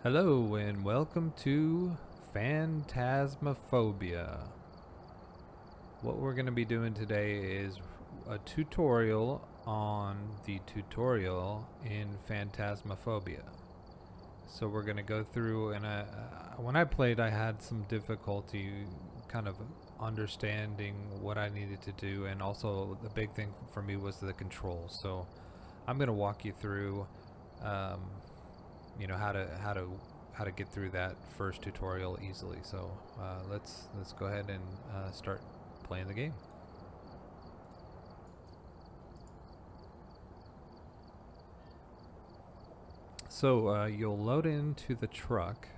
Hello and welcome to Phantasmophobia. What we're going to be doing today is a tutorial on the tutorial in Phantasmophobia. So we're going to go through, and when I played I had some difficulty kind of understanding what I needed to do, and also the big thing for me was the controls. So I'm going to walk you through um, how to get through that first tutorial easily. So let's go ahead and start playing the game. So you'll load into the truck.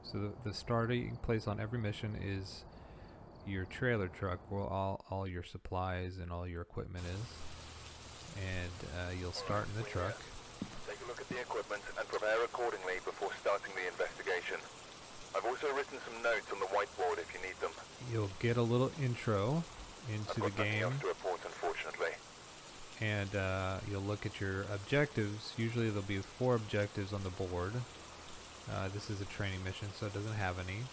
So the starting place on every mission is your trailer truck, where all your supplies and all your equipment is, and you'll start in the truck. Take a look at the equipment and prepare accordingly before starting the investigation. I've also written some notes on the whiteboard if you need them. You'll get a little intro into the game. I've got nothing else to report, unfortunately. And you'll look at your objectives. Usually there'll be 4 objectives on the board. This is a training mission, so it doesn't have any.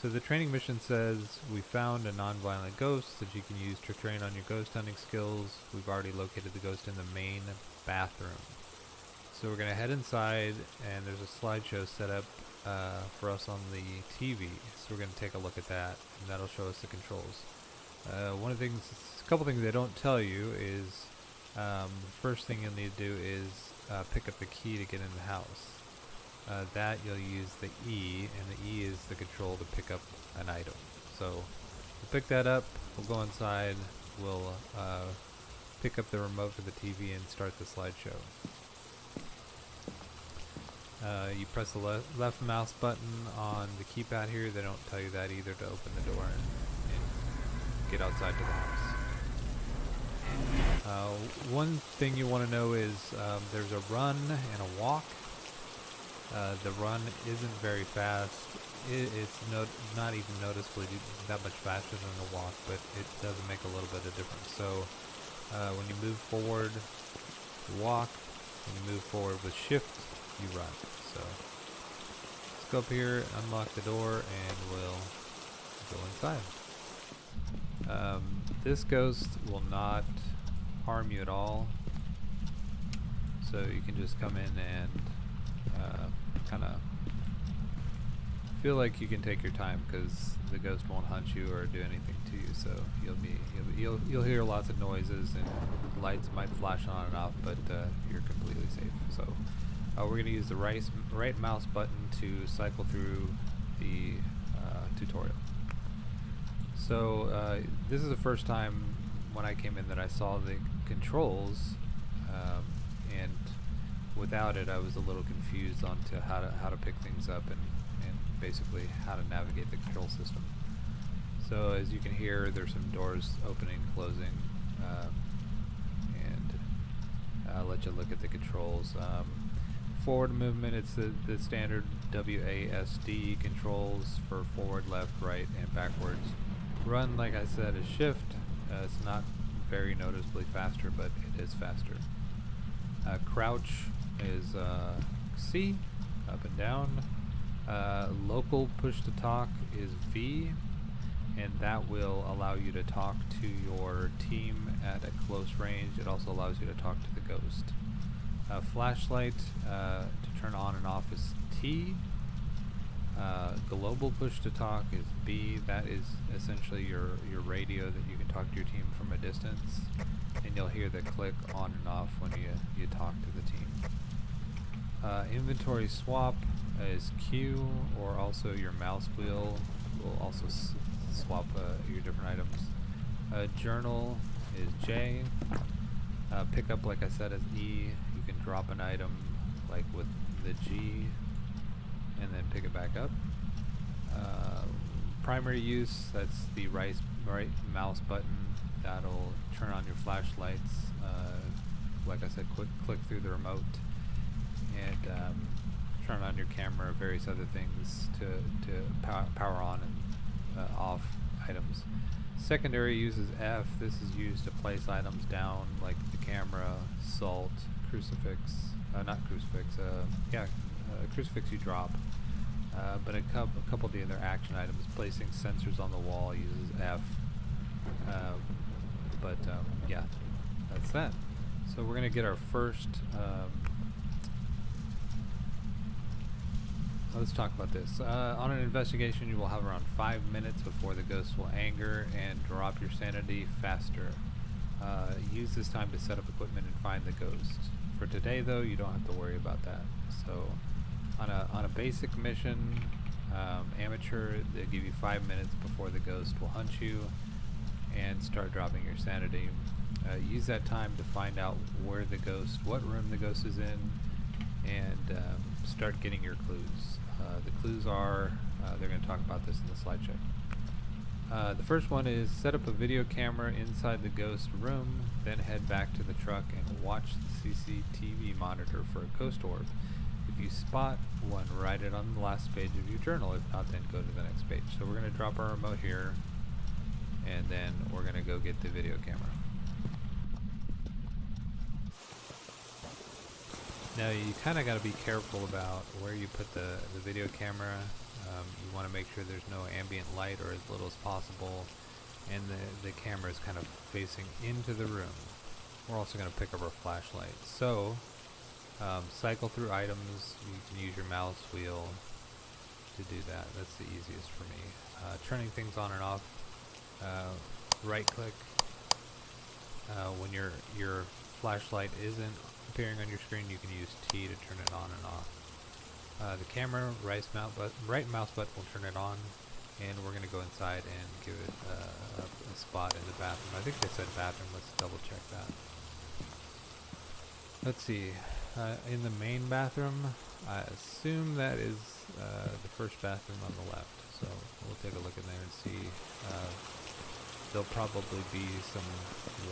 So the training mission says, we found a non-violent ghost that you can use to train on your ghost hunting skills. We've already located the ghost in the main bathroom. So we're going to head inside, and there's a slideshow set up for us on the TV. So we're going to take a look at that, and that'll show us the controls. A couple things they don't tell you is the first thing you'll need to do is pick up the key to get in the house. That you'll use the E, and the E is the control to pick up an item. So we'll pick that up, we'll go inside, we'll pick up the remote for the TV and start the slideshow. You press the left mouse button on the keypad here. They don't tell you that either, to open the door and get outside to the house. One thing you want to know is there's a run and a walk. The run isn't very fast. It's not even noticeably that much faster than the walk, but it does make a little bit of difference. So when you move forward, you walk. When you move forward with shift, you run. So let's go up here, unlock the door, and we'll go inside. This ghost will not harm you at all, so you can just come in and kind of feel like you can take your time, because the ghost won't hunt you or do anything to you. So you'll hear lots of noises, and lights might flash on and off, but you're completely safe. So we're going to use the right mouse button to cycle through the tutorial. So this is the first time when I came in that I saw the controls, and without it I was a little confused on to how to pick things up and basically how to navigate the control system. So as you can hear, there's some doors opening, closing, and I'll let you look at the controls. Forward movement, it's the standard WASD controls for forward, left, right, and backwards. Run, like I said, is shift. It's not very noticeably faster, but it is faster. Crouch is C, up and down. Local push to talk is V, and that will allow you to talk to your team at a close range. It also allows you to talk to the ghost. Flashlight to turn on and off is T. Global push to talk is B. That is essentially your radio that you can talk to your team from a distance, and you'll hear the click on and off when you talk to the team. Inventory swap is Q, or also your mouse wheel will also swap your different items. Journal is J. Pickup, like I said, is E. You can drop an item like with the G and then pick it back up. Primary use, that's the right mouse button. That'll turn on your flashlights. Like I said, click through the remote, and turn on your camera, various other things to power on and off items. Secondary uses F. This is used to place items down, like the camera, salt, crucifix, not crucifix, crucifix you drop. But a couple of the other action items, placing sensors on the wall uses F. Yeah, that's that. So we're gonna get our first. Let's talk about this. On an investigation, you will have around 5 minutes before the ghost will anger and drop your sanity faster. Use this time to set up equipment and find the ghost. For today, though, you don't have to worry about that. So, on a basic mission, amateur, they give you 5 minutes before the ghost will hunt you and start dropping your sanity. Use that time to find out what room the ghost is in, and start getting your clues. The clues are, they're going to talk about this in the slideshow. The first one is set up a video camera inside the ghost room, then head back to the truck and watch the CCTV monitor for a ghost orb. If you spot one, write it on the last page of your journal. If not, then go to the next page. So we're going to drop our remote here, and then we're going to go get the video camera. Now you kind of got to be careful about where you put the video camera. You want to make sure there's no ambient light or as little as possible, and the camera is kind of facing into the room. We're also going to pick up our flashlight. So cycle through items. You can use your mouse wheel to do that. That's the easiest for me. Turning things on and off. Right click when your flashlight isn't appearing on your screen. You can use T to turn it on and off. The camera, right mouse button will turn it on, and we're going to go inside and give it a spot in the bathroom. I think they said bathroom. Let's double check that. Let's see. In the main bathroom, I assume that is the first bathroom on the left. So we'll take a look in there and see. There'll probably be some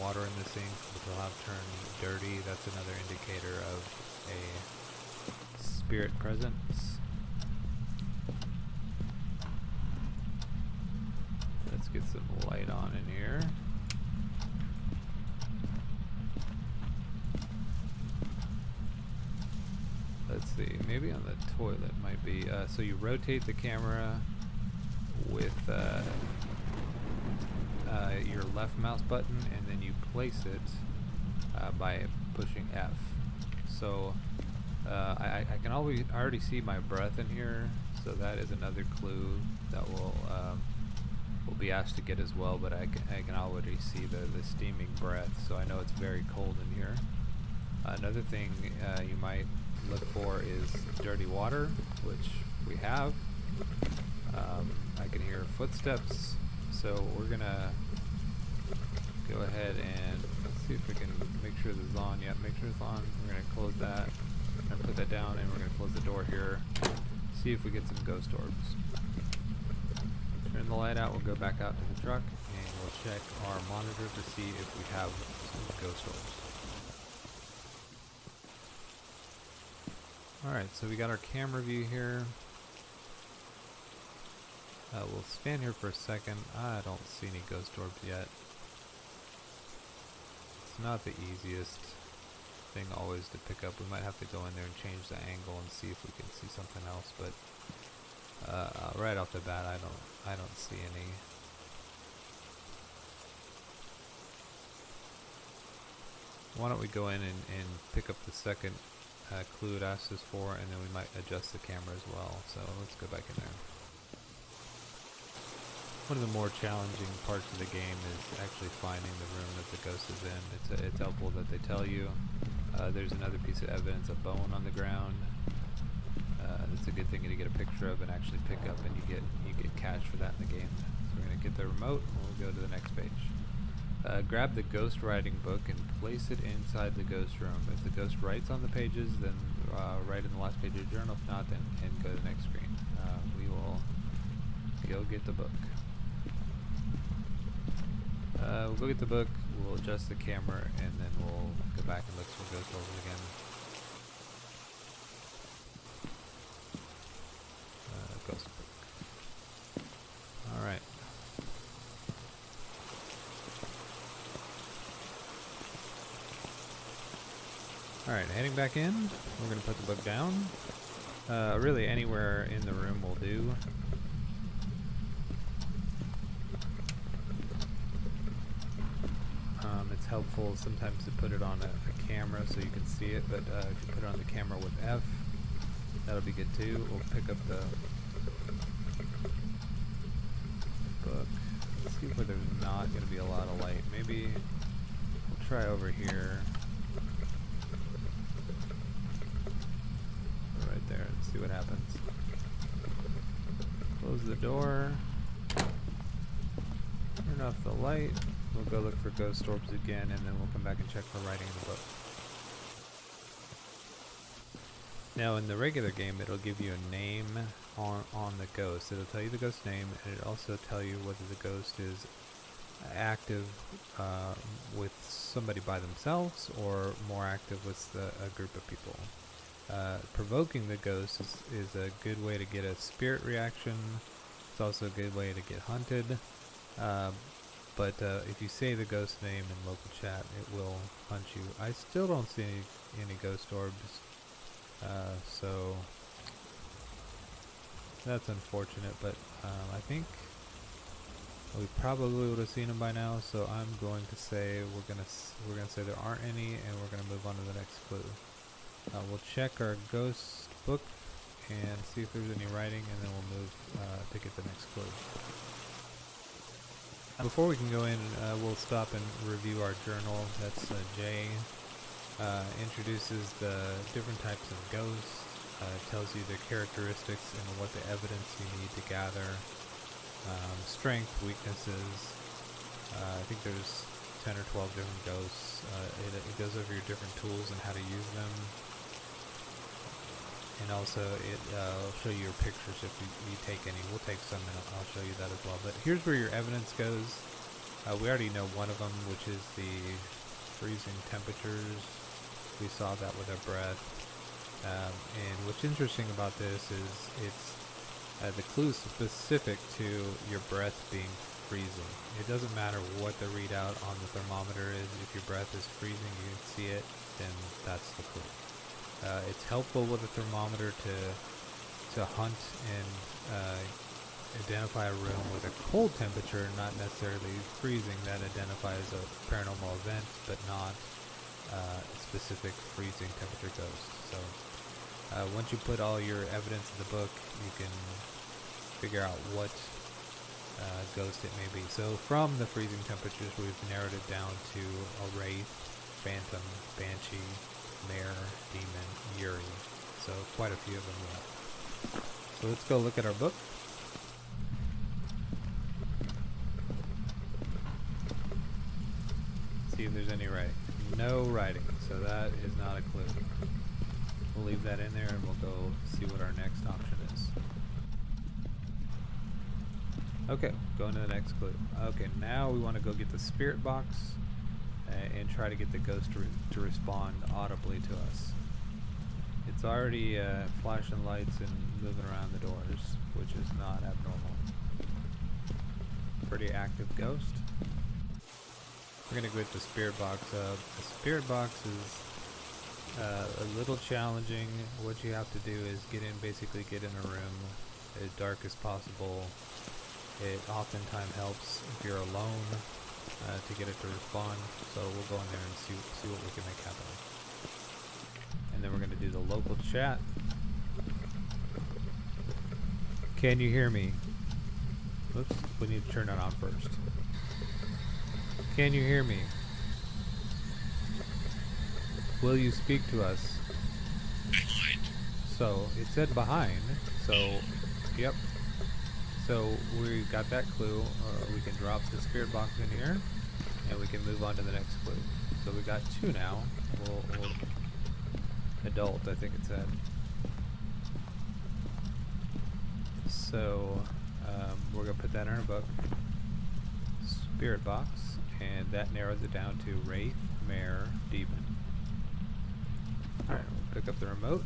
water in the sink, which will have turned dirty. That's another indicator of a spirit presence. Let's get some light on in here. Let's see, maybe on the toilet might be. So you rotate the camera with your left mouse button, and then you place it by pushing F. So I can already see my breath in here, so that is another clue that will be asked to get as well. But I can already see the steaming breath, so I know it's very cold in here. Another thing you might look for is dirty water, which we have. I can hear footsteps, so we're gonna go ahead and see if we can make sure this is on. Yeah, make sure it's on. We're gonna close that and put that down, and we're gonna close the door here. See if we get some ghost orbs. Turn the light out. We'll go back out to the truck and we'll check our monitor to see if we have some ghost orbs. Alright, so we got our camera view here. We'll stand here for a second. I don't see any ghost orbs yet. It's not the easiest thing always to pick up. We might have to go in there and change the angle and see if we can see something else, but right off the bat I don't see any. Why don't we go in and pick up the second clue it asked us for, and then we might adjust the camera as well. So let's go back in there. One of the more challenging parts of the game is actually finding the room that the ghost is in. It's helpful that they tell you. There's another piece of evidence, a bone on the ground. That's a good thing to get a picture of and actually pick up, and you get cash for that in the game. So we're gonna get the remote and we'll go to the next page. Grab the ghost writing book and place it inside the ghost room. If the ghost writes on the pages, then write in the last page of your journal. If not, then go to the next screen. We will go get the book. We'll go get the book, we'll adjust the camera, and then we'll go back and look for ghost orbs again. Ghost book. Alright. Alright, heading back in, we're going to put the book down. Really anywhere in the room will do. It's helpful sometimes to put it on a camera so you can see it, but if you put it on the camera with F, that'll be good too. We'll pick up the book. Let's see where there's not going to be a lot of light. Maybe we'll try over here. Right there, and see what happens. Close the door. Turn off the light. We'll go look for ghost orbs again, and then we'll come back and check for writing in the book. Now, in the regular game, it'll give you a name on the ghost. It'll tell you the ghost name, and it'll also tell you whether the ghost is active with somebody by themselves or more active with a group of people. Provoking the ghost is a good way to get a spirit reaction. It's also a good way to get hunted. But if you say the ghost name in local chat, it will hunt you. I still don't see any ghost orbs, so that's unfortunate. But I think we probably would have seen them by now. So I'm going to say we're gonna say there aren't any, and we're gonna move on to the next clue. We'll check our ghost book and see if there's any writing, and then we'll move to get the next clue. Before we can go in, we'll stop and review our journal. That's J. Introduces the different types of ghosts, tells you their characteristics and what the evidence you need to gather, strength, weaknesses. I think there's 10 or 12 different ghosts. It goes over your different tools and how to use them. And also it'll show you your pictures if you take any. We'll take some and I'll show you that as well. But here's where your evidence goes. We already know one of them, which is the freezing temperatures. We saw that with our breath. And what's interesting about this is it's the clue is specific to your breath being freezing. It doesn't matter what the readout on the thermometer is. If your breath is freezing, you can see it, then that's the clue. It's helpful with a thermometer to hunt and identify a room with a cold temperature, not necessarily freezing. That identifies a paranormal event, but not specific freezing temperature ghost. So once you put all your evidence in the book, you can figure out what ghost it may be. So from the freezing temperatures, we've narrowed it down to a wraith, phantom, banshee, mare, demon, Yuri. So quite a few of them left. So let's go look at our book. See if there's any writing. No writing, so that is not a clue. We'll leave that in there and we'll go see what our next option is. Okay, going to the next clue. Okay, now we want to go get the spirit box and try to get the ghost to respond audibly to us. It's already flashing lights and moving around the doors, which is not abnormal. Pretty active ghost. We're going to go get the spirit box up. The spirit box is a little challenging. What you have to do is basically get in a room as dark as possible. It oftentimes helps if you're alone to get it to respond. So we'll go in there and see what we can make happen. And then we're going to do the local chat. Can you hear me? Oops, we need to turn that on first. Can you hear me? Will you speak to us? Behind. So it said behind. So, yep. So we got that clue. We can drop the spirit box in here, and we can move on to the next clue. So we got two now. We'll adult, I think it said. So we're gonna put that in our book. Spirit box, and that narrows it down to wraith, mare, demon. All right, we'll pick up the remote.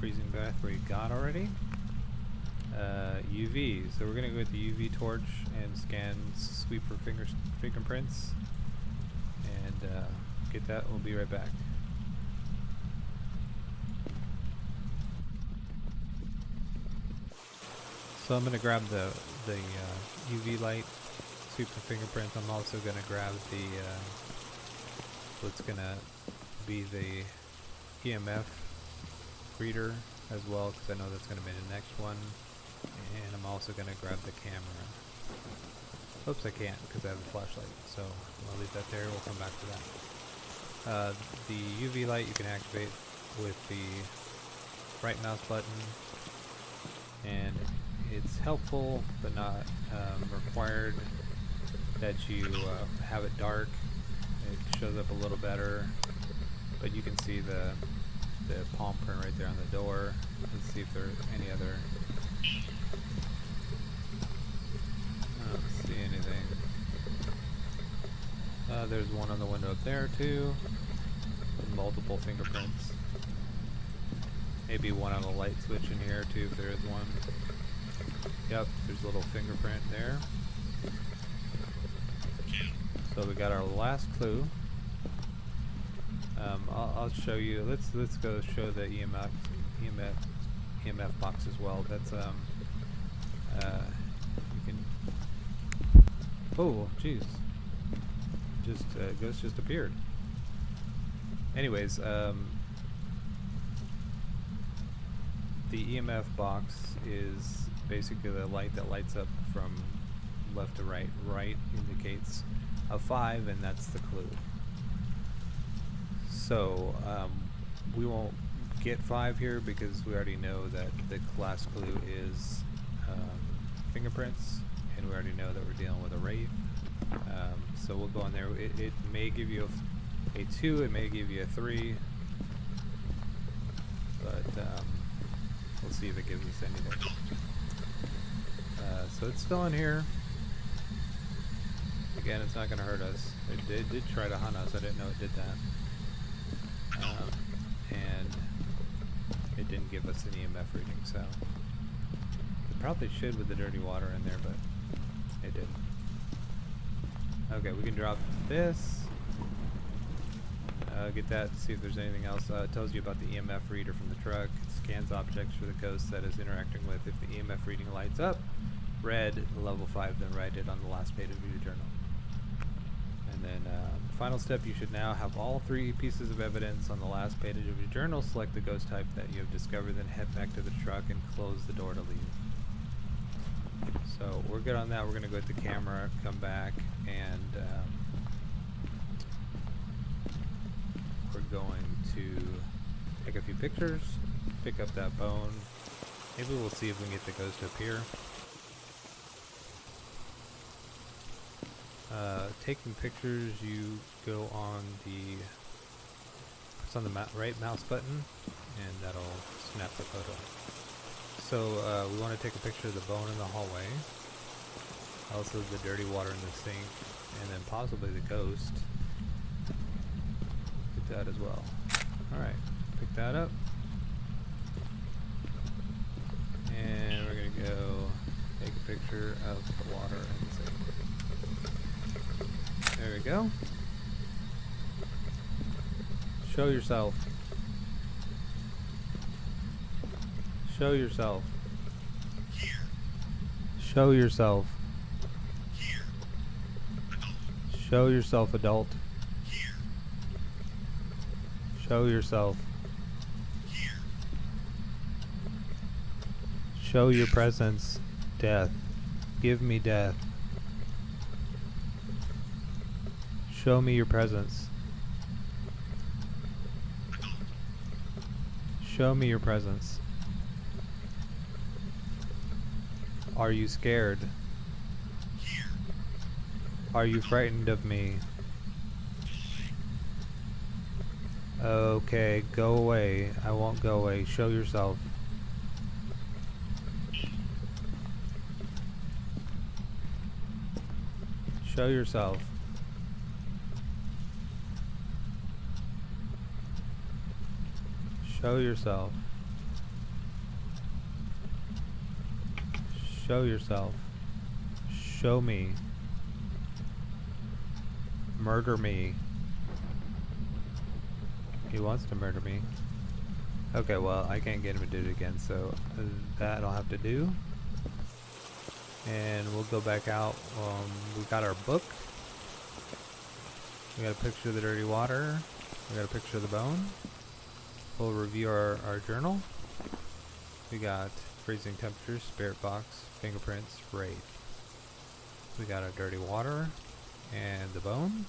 Freezing bath we got already. UV, so we're gonna go with the UV torch and sweep for fingerprints, and get that. We'll be right back. So I'm gonna grab the UV light super fingerprints. I'm also gonna grab the what's gonna be the EMF reader as well, because I know that's gonna be the next one. And I'm also gonna grab the camera. Oops, I can't because I have a flashlight. So I'll leave that there. We'll come back to that. The UV light you can activate with the right mouse button, and it's helpful but not required that you have it dark. It shows up a little better, but you can see the palm print right there on the door. Let's see if there are any other. I don't see anything. There's one on the window up there too, with multiple fingerprints. Maybe one on the light switch in here too, if there is one. Yep, there's a little fingerprint there. So we got our last clue. I'll show you. Let's go show the EMF box as well. That's you can. Oh, jeez. Just ghost just appeared. Anyways, the EMF box is basically the light that lights up from left to right. Right indicates a 5, and that's the clue. So we won't get 5 here because we already know that the last clue is fingerprints, and we already know that we're dealing with a wraith. So we'll go on there. It may give you a 2, it may give you a 3, but we'll see if it gives us anything. So it's still in here. Again, it's not going to hurt us. It did try to hunt us. I didn't know it did that. And it didn't give us an EMF reading, so it probably should with the dirty water in there, but it didn't. Okay, we can drop this. Get that, see if there's anything else. It tells you about the EMF reader from the truck. It scans objects for the ghost that is interacting with. If the EMF reading lights up red, level 5, then write it on the last page of your journal. And then final step, you should now have all 3 pieces of evidence on the last page of your journal. Select the ghost type that you have discovered, then head back to the truck and close the door to leave. So we're good on that. We're going to go to the camera, come back, and we're going to take a few pictures, pick up that bone. Maybe we'll see if we can get the ghost to appear. Taking pictures, you go on the right mouse button, and that'll snap the photo. So we want to take a picture of the bone in the hallway, also the dirty water in the sink, and then possibly the ghost. Get that as well. Alright, pick that up. And we're going to go take a picture of the water in the sink. There we go. Show yourself. Show yourself. Here. Show yourself. Here. Show yourself, adult. Here. Show yourself. Here. Show your presence. Death. Give me death. Show me your presence. Show me your presence. Are you scared? Here. Are you frightened of me? Okay, go away. I won't go away. Show yourself. Show yourself. Show yourself. Show yourself. Show me. Murder me. He wants to murder me. Okay, well, I can't get him to do it again, so that I'll have to do. And we'll go back out. We got our book. We got a picture of the dirty water. We got a picture of the bone. We'll review our journal. We got freezing temperatures, spirit box, fingerprints, wraith. We got our dirty water and the bone.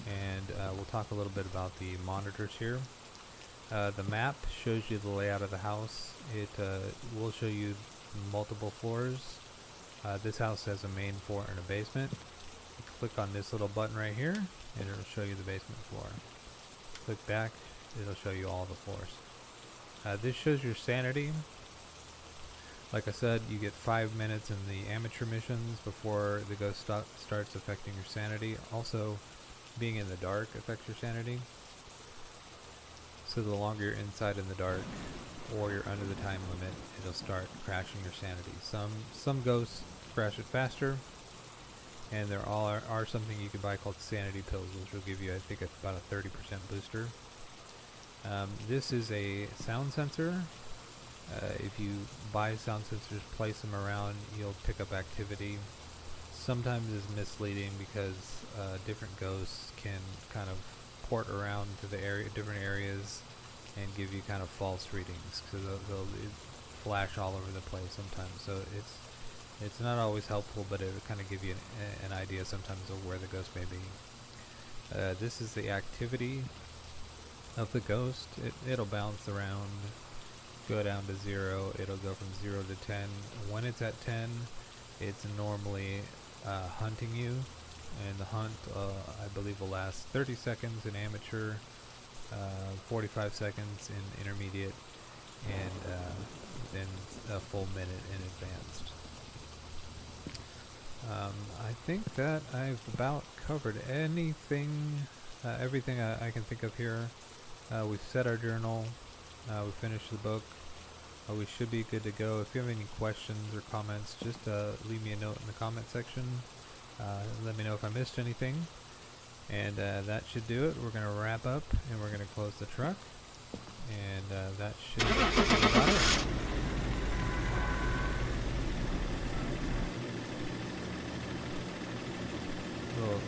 And we'll talk a little bit about the monitors here. The map shows you the layout of the house. It will show you multiple floors. This house has a main floor and a basement. You click on this little button right here and it'll show you the basement floor. Click back, it'll show you all the floors. This shows your sanity. Like I said, you get 5 minutes in the amateur missions before the ghost starts affecting your sanity. Also, being in the dark affects your sanity. So the longer you're inside in the dark or you're under the time limit, it'll start crashing your sanity. Some ghosts crash it faster, and there are something you can buy called sanity pills, which will give you, I think, about a 30% booster. This is a sound sensor. If you buy sound sensors, place them around, you'll pick up activity. Sometimes it's misleading because different ghosts can kind of port around to the different areas and give you kind of false readings, because they'll flash all over the place sometimes. So it's not always helpful, but it will kind of give you an idea sometimes of where the ghost may be. This is the activity of the ghost. It'll bounce around, go down to 0. It'll go from 0 to 10. When it's at 10, it's normally hunting you, and the hunt I believe will last 30 seconds in amateur, 45 seconds in intermediate, and then a full minute in advanced. I think that I've about covered everything I can think of here. We've set our journal, we finished the book. We should be good to go. If you have any questions or comments, just leave me a note in the comment section. Let me know if I missed anything. And that should do it. We're going to wrap up and we're going to close the truck. And that should be about it. We'll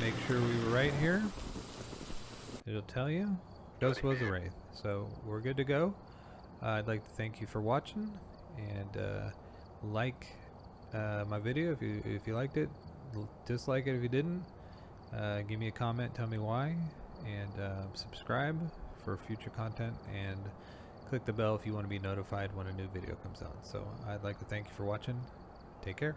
make sure we were right here. It'll tell you. Ghost was a wraith. So we're good to go. I'd like to thank you for watching, and like my video if you liked it. Dislike it if you didn't. Give me a comment, tell me why, and subscribe for future content, and click the bell if you want to be notified when a new video comes out. So I'd like to thank you for watching. Take care.